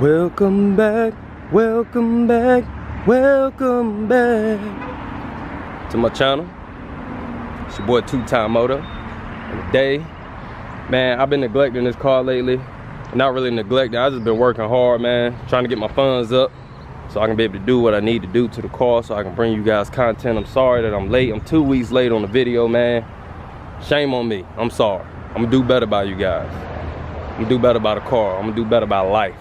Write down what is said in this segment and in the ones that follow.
Welcome back, welcome back, welcome back to my channel. It's your boy Two-Time Moto. And today, man, I've been neglecting this car lately. Not really neglecting, I just been working hard, man, trying to get my funds up so I can be able to do what I need to do to the car so I can bring you guys content. I'm sorry that I'm late. I'm 2 weeks late on the video, man. Shame on me. I'm sorry. I'm gonna do better by you guys. I'm gonna do better by the car. I'm gonna do better by life.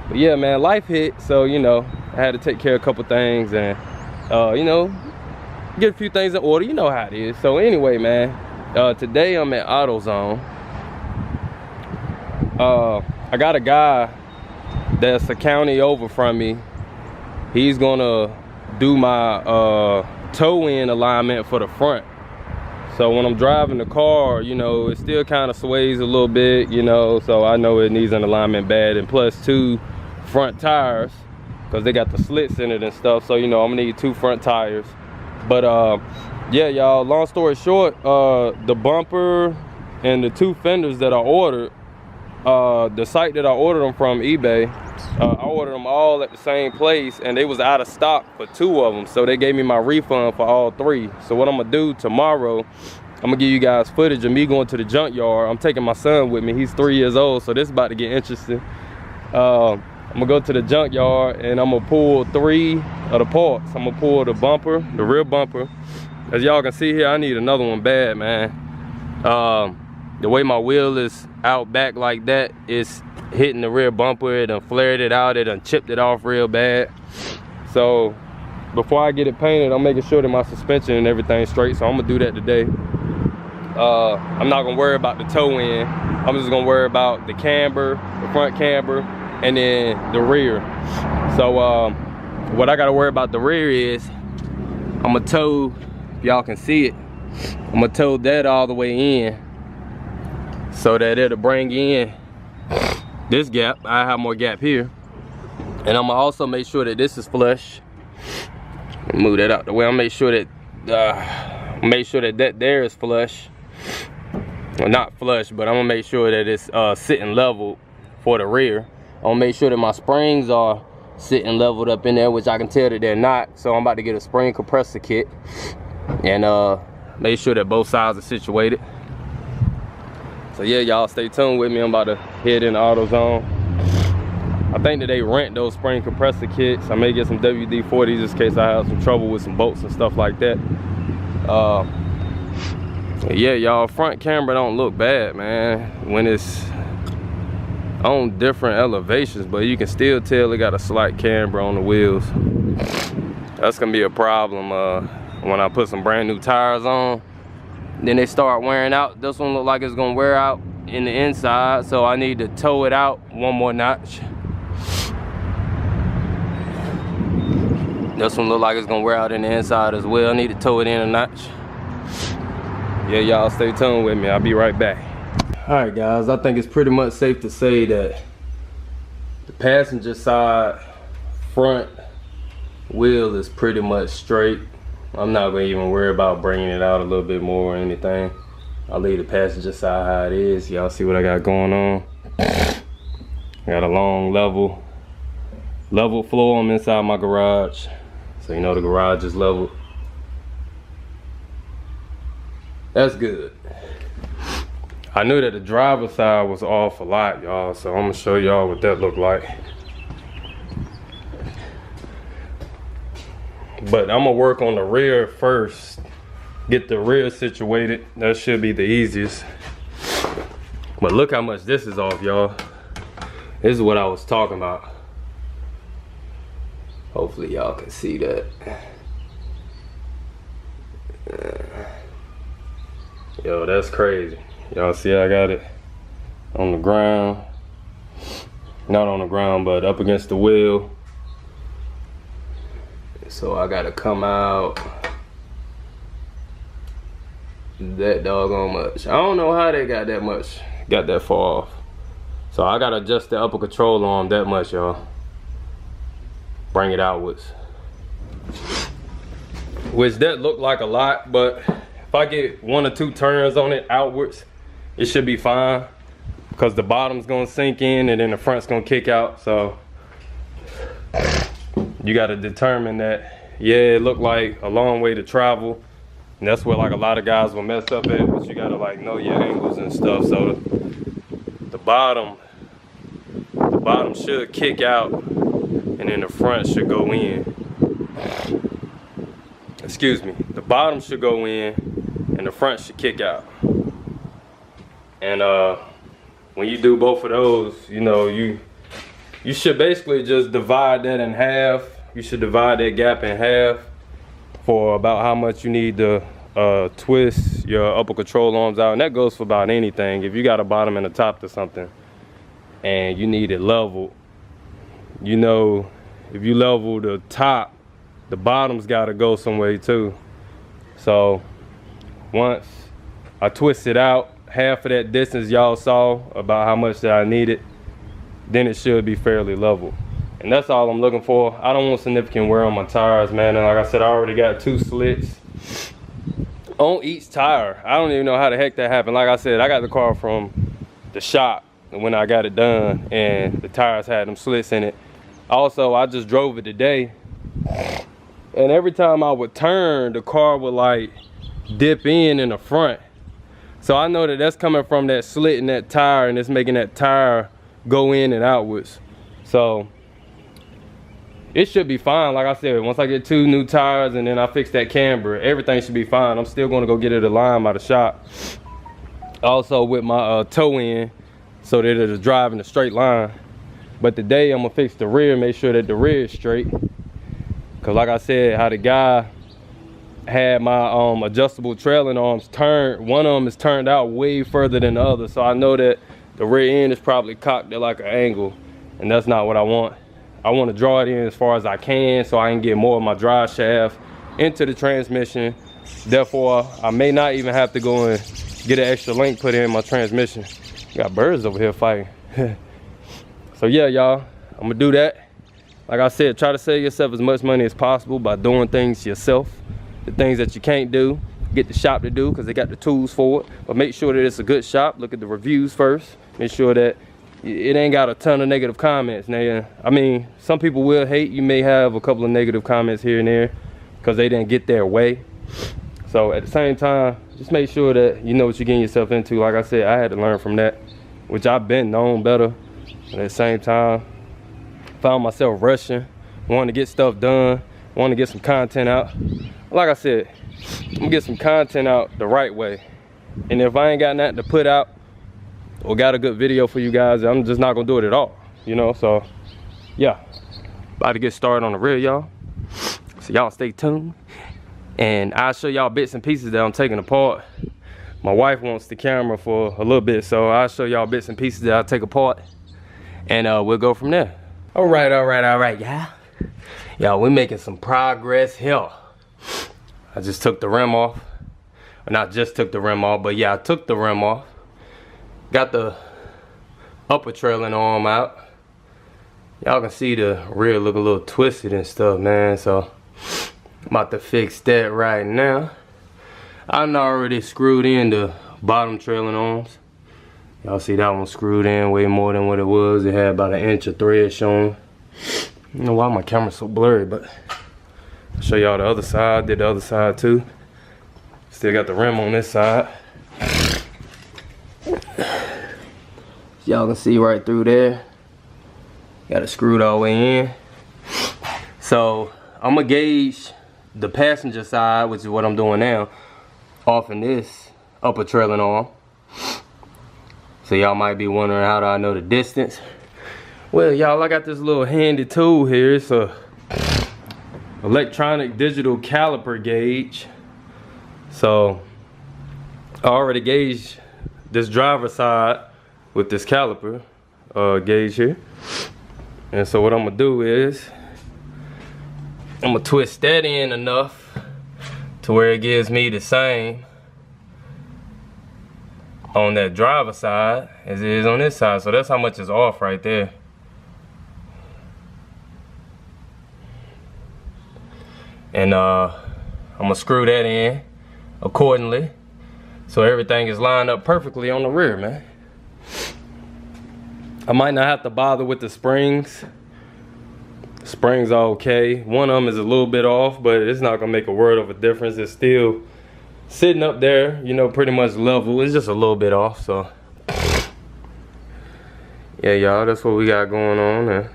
But yeah, man, life hit, so you know, I had to take care of a couple things and you know, get a few things in order. You know how it is. So anyway, man, today I'm at AutoZone. I got a guy that's a county over from me. He's gonna do my toe-in alignment for the front. So when I'm driving the car, you know, it still kind of sways a little bit, you know, so I know it needs an alignment bad. And plus 2 front tires, because they got the slits in it and stuff. So, you know, I'm gonna need 2 front tires. But yeah, y'all, long story short, the bumper and the 2 fenders that I ordered, the site that I ordered them from, eBay, I ordered them all at the same place and they was out of stock for 2 of them. So they gave me my refund for all 3. So what I'm gonna do tomorrow, I'm gonna give you guys footage of me going to the junkyard. I'm taking my son with me, he's 3 years old, so this is about to get interesting. I'm gonna go to the junkyard and I'm gonna pull 3 of the parts. I'm gonna pull the bumper, the rear bumper. As y'all can see here, I need another one bad, man. The way my wheel is out back like that, it's hitting the rear bumper. It done flared it out, it done chipped it off real bad. So before I get it painted, I'm making sure that my suspension and everything's straight, so I'm gonna do that today. I'm not gonna worry about the toe in. I'm just gonna worry about the camber, the front camber, and then the rear. So what I gotta worry about the rear is I'm gonna tow, if y'all can see it, I'm gonna tow that all the way in so that it'll bring in this gap. I have more gap here, and I'm gonna also make sure that this is flush. Move that out the way. I'm gonna make sure that that there is flush. Well, not flush, but I'm gonna make sure that it's sitting level for the rear. I'm gonna make sure that my springs are sitting leveled up in there, which I can tell that they're not. So I'm about to get a spring compressor kit and make sure that both sides are situated. So yeah, y'all stay tuned with me. I'm about to head in AutoZone. I think that they rent those spring compressor kits. I may get some WD-40s just in case I have some trouble with some bolts and stuff like that. Yeah, y'all, front camera don't look bad, man, when it's on different elevations, but you can still tell it got a slight camber on the wheels. That's gonna be a problem when I put some brand new tires on. Then they start wearing out. This one look like it's gonna wear out in the inside, so I need to tow it out 1 more notch. This one look like it's gonna wear out in the inside as well. I need to tow it in a notch. Yeah, y'all stay tuned with me. I'll be right back. All right, guys, I think it's pretty much safe to say that the passenger side front wheel is pretty much straight. I'm not gonna even worry about bringing it out a little bit more or anything. I'll leave the passenger side how it is. Y'all see what I got going on. I got a long level floor. I'm inside my garage, so you know the garage is level. That's good. I knew that the driver's side was off a lot, y'all, so I'm gonna show y'all what that looked like. But I'm gonna work on the rear first. Get the rear situated. That should be the easiest. But look how much this is off, y'all. This is what I was talking about. Hopefully y'all can see that. Yo, that's crazy. Y'all see I got it on the ground. Not on the ground, but up against the wheel. So I gotta come out that doggone much. I don't know how they got that far off. So I gotta adjust the upper control arm that much, y'all. Bring it outwards. Which that looked like a lot, but if I get 1 or 2 turns on it outwards, it should be fine. because the bottom's gonna sink in and then the front's gonna kick out. So you gotta determine that, yeah, it looked like a long way to travel. And that's where like a lot of guys will mess up at, but you gotta like know your angles and stuff. So the bottom should kick out and then the front should go in. Excuse me, the bottom should go in and the front should kick out. And when you do both of those, you know, you should basically just divide that in half. You should divide that gap in half for about how much you need to twist your upper control arms out. And that goes for about anything. If you got a bottom and a top to something and you need it leveled, you know, if you level the top, the bottom's gotta go some way too. So once I twist it out, half of that distance y'all saw about how much that I needed, then it should be fairly level. And that's all I'm looking for. I don't want significant wear on my tires, man. And like I said, I already got 2 slits on each tire. I don't even know how the heck that happened. Like I said, I got the car from the shop when I got it done, and the tires had them slits in it. Also, I just drove it today, and every time I would turn, the car would like dip in the front. So I know that that's coming from that slit in that tire, and it's making that tire go in and outwards. So it should be fine. Like I said, once I get 2 new tires and then I fix that camber, everything should be fine. I'm still gonna go get it aligned by the shop. Also with my toe in, so that it'll drive in a straight line. But today I'm gonna fix the rear, make sure that the rear is straight. Cause like I said, how the guy had my adjustable trailing arms turned, one of them is turned out way further than the other. So I know that the rear end is probably cocked at like an angle, and that's not what I want. I want to draw it in as far as I can so I can get more of my drive shaft into the transmission. Therefore, I may not even have to go and get an extra link put in my transmission. Got birds over here fighting. So yeah, y'all, I'm gonna do that. Like I said, try to save yourself as much money as possible by doing things yourself. The things that you can't do, get the shop to do, because they got the tools for it. But make sure that it's a good shop. Look at the reviews first. Make sure that it ain't got a ton of negative comments. Now, I mean, some people will hate. You may have a couple of negative comments here and there because they didn't get their way. So at the same time, just make sure that you know what you're getting yourself into. Like I said, I had to learn from that, which I've been known better. At the same time, found myself rushing, wanting to get stuff done, wanting to get some content out. Like I said, I'm gonna get some content out the right way. And if I ain't got nothing to put out or got a good video for you guys, I'm just not gonna do it at all, you know? So yeah, about to get started on the rear, y'all. So y'all stay tuned, and I'll show y'all bits and pieces that I'm taking apart. My wife wants the camera for a little bit, so I'll show y'all bits and pieces that I'll take apart, and we'll go from there. All right, y'all. Y'all, we're making some progress here. I just took the rim off. Well, not just took the rim off, but yeah, I took the rim off. Got the upper trailing arm out. Y'all can see the rear look a little twisted and stuff, man. So I'm about to fix that right now. I already screwed in the bottom trailing arms. Y'all see that one screwed in way more than what it was. It had about 1 inch of thread showing. I don't know why my camera's so blurry, but I'll show y'all the other side. Did the other side too. Still got the rim on this side. Y'all can see right through there. Got it screwed all the way in. So I'm gonna gauge the passenger side, which is what I'm doing now, off in this upper trailing arm. So y'all might be wondering, how do I know the distance? Well, y'all, I got this little handy tool here. It's a electronic digital caliper gauge. So I already gauged this driver side with this caliper gauge here. And so what I'm gonna do is I'm gonna twist that in enough to where it gives me the same on that driver side as it is on this side. So that's how much is off right there. And I'm gonna screw that in accordingly so everything is lined up perfectly on the rear, man. I might not have to bother with the springs. Springs are okay. One of them is a little bit off, but it's not gonna make a world of a difference. It's still sitting up there, you know, pretty much level. It's just a little bit off, so. Yeah, y'all, that's what we got going on. And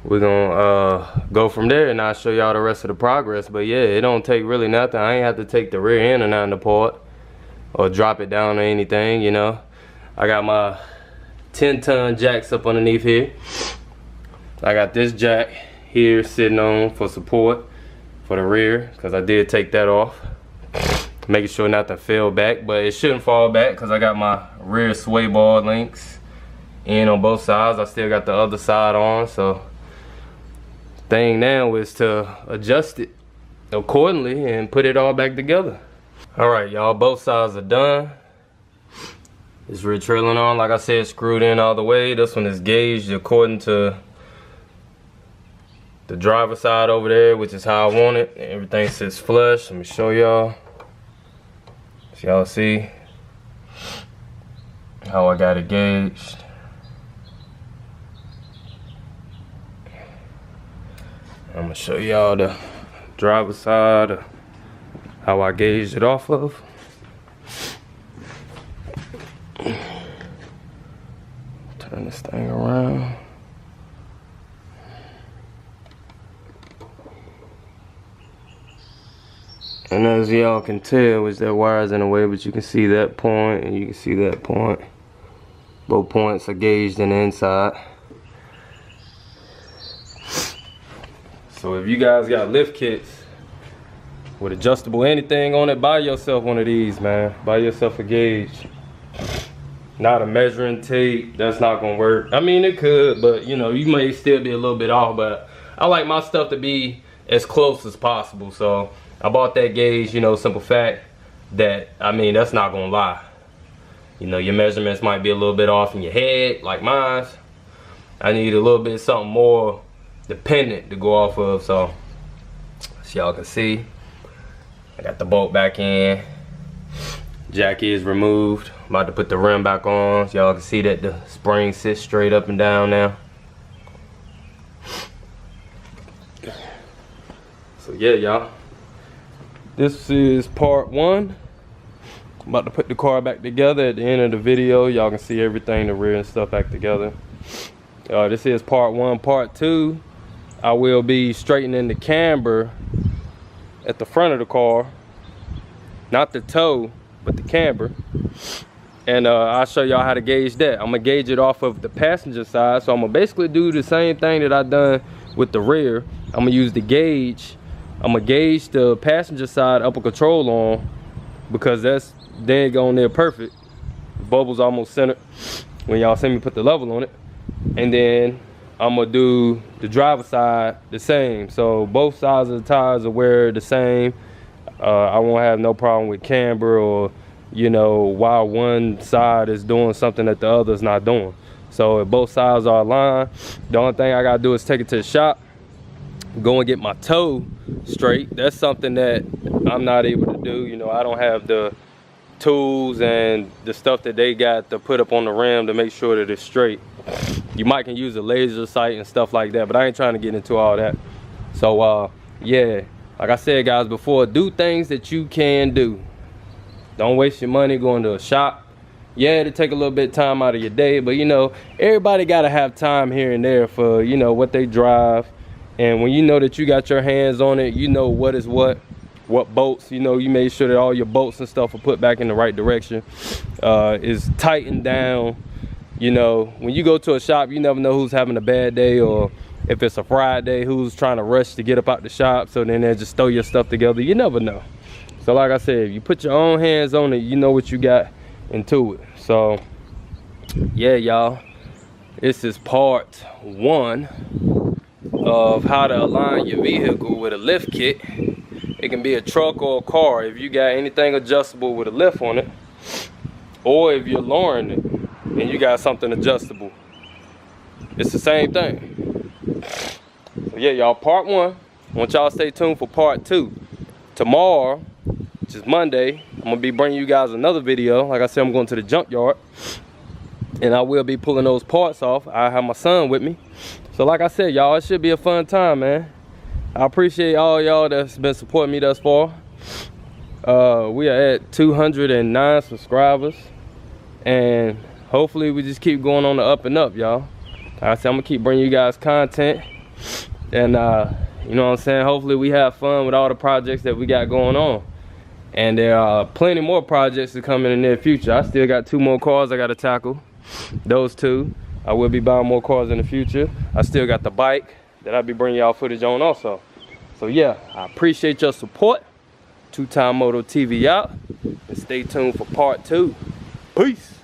we're gonna go from there, and I'll show y'all the rest of the progress. But yeah, it don't take really nothing. I ain't have to take the rear end or nothing apart or drop it down or anything, you know. I got my 10-ton jacks up underneath here. I got this jack here sitting on for support for the rear, because I did take that off, making sure nothing fell back, but it shouldn't fall back because I got my rear sway bar links in on both sides. I still got the other side on, so thing now is to adjust it accordingly and put it all back together. All right, y'all, both sides are done. It's rear trailing on, like I said, screwed in all the way. This one is gauged according to the driver's side over there, which is how I want it. Everything sits flush. Let me show y'all. So y'all see how I got it gauged. I'm gonna show y'all the driver's side, how I gauged it off of. Turn this thing around. And as y'all can tell, is that wire's in the way, but you can see that point and you can see that point. Both points are gauged in the inside. So if you guys got lift kits with adjustable anything on it, buy yourself one of these, man. Buy yourself a gauge. Not a measuring tape, that's not gonna work. I mean, it could, but you know, you may still be a little bit off, but I like my stuff to be as close as possible. So I bought that gauge, you know, simple fact that, I mean, that's not gonna lie. You know, your measurements might be a little bit off in your head, like mine. I need a little bit something more dependent to go off of. So y'all can see, I got the bolt back in. Jack is removed. I'm about to put the rim back on, so y'all can see that the spring sits straight up and down now. So yeah, y'all, this is part one. I'm about to put the car back together. At the end of the video, y'all can see everything, the rear and stuff back together. This is part one. Part two, I will be straightening the camber at the front of the car, not the toe, but the camber. And I'll show y'all how to gauge that. I'm gonna gauge it off of the passenger side, so I'm gonna basically do the same thing that I done with the rear. I'm gonna use the gauge. I'm gonna gauge the passenger side upper control arm, because that's dang on there perfect. The bubble's almost centered when y'all see me put the level on it. And then I'm gonna do the driver side the same. So both sides of the tires are where the same. I won't have no problem with camber, or you know, while one side is doing something that the other is not doing. So if both sides are aligned, the only thing I gotta do is take it to the shop, go and get my toe straight. That's something that I'm not able to do. You know, I don't have the tools and the stuff that they got to put up on the rim to make sure that it's straight. You might can use a laser sight and stuff like that, but I ain't trying to get into all that. So yeah, like I said, guys, before, do things that you can do. Don't waste your money going to a shop. Yeah, it'll take a little bit of time out of your day, but you know, everybody gotta have time here and there for, you know, what they drive. And when you know that you got your hands on it, you know what is what bolts, you know, you made sure that all your bolts and stuff are put back in the right direction, is tightened down. You know, when you go to a shop, you never know who's having a bad day, or if it's a Friday, who's trying to rush to get up out the shop, so then they just throw your stuff together. You never know. So like I said, if you put your own hands on it, you know what you got into it. So yeah, y'all, this is part one of how to align your vehicle with a lift kit. It can be a truck or a car. If you got anything adjustable with a lift on it, or if you're lowering it and you got something adjustable, it's the same thing. So yeah, y'all, part one. I want y'all to stay tuned for part two. Tomorrow, which is Monday, I'm gonna be bringing you guys another video. Like I said, I'm going to the junkyard, and I will be pulling those parts off. I have my son with me. So like I said, y'all, it should be a fun time, man. I appreciate all y'all that's been supporting me thus far. We are at 209 subscribers, and hopefully we just keep going on the up and up, y'all. Like I said, I'm gonna keep bringing you guys content, and you know what I'm saying, hopefully we have fun with all the projects that we got going on. And there are plenty more projects to come in the near future. I still got 2 more cars I gotta tackle. Those 2. I will be buying more cars in the future. I still got the bike that I'll be bringing y'all footage on also. So yeah, I appreciate your support. 2Time Moto TV out, and stay tuned for part 2. Peace.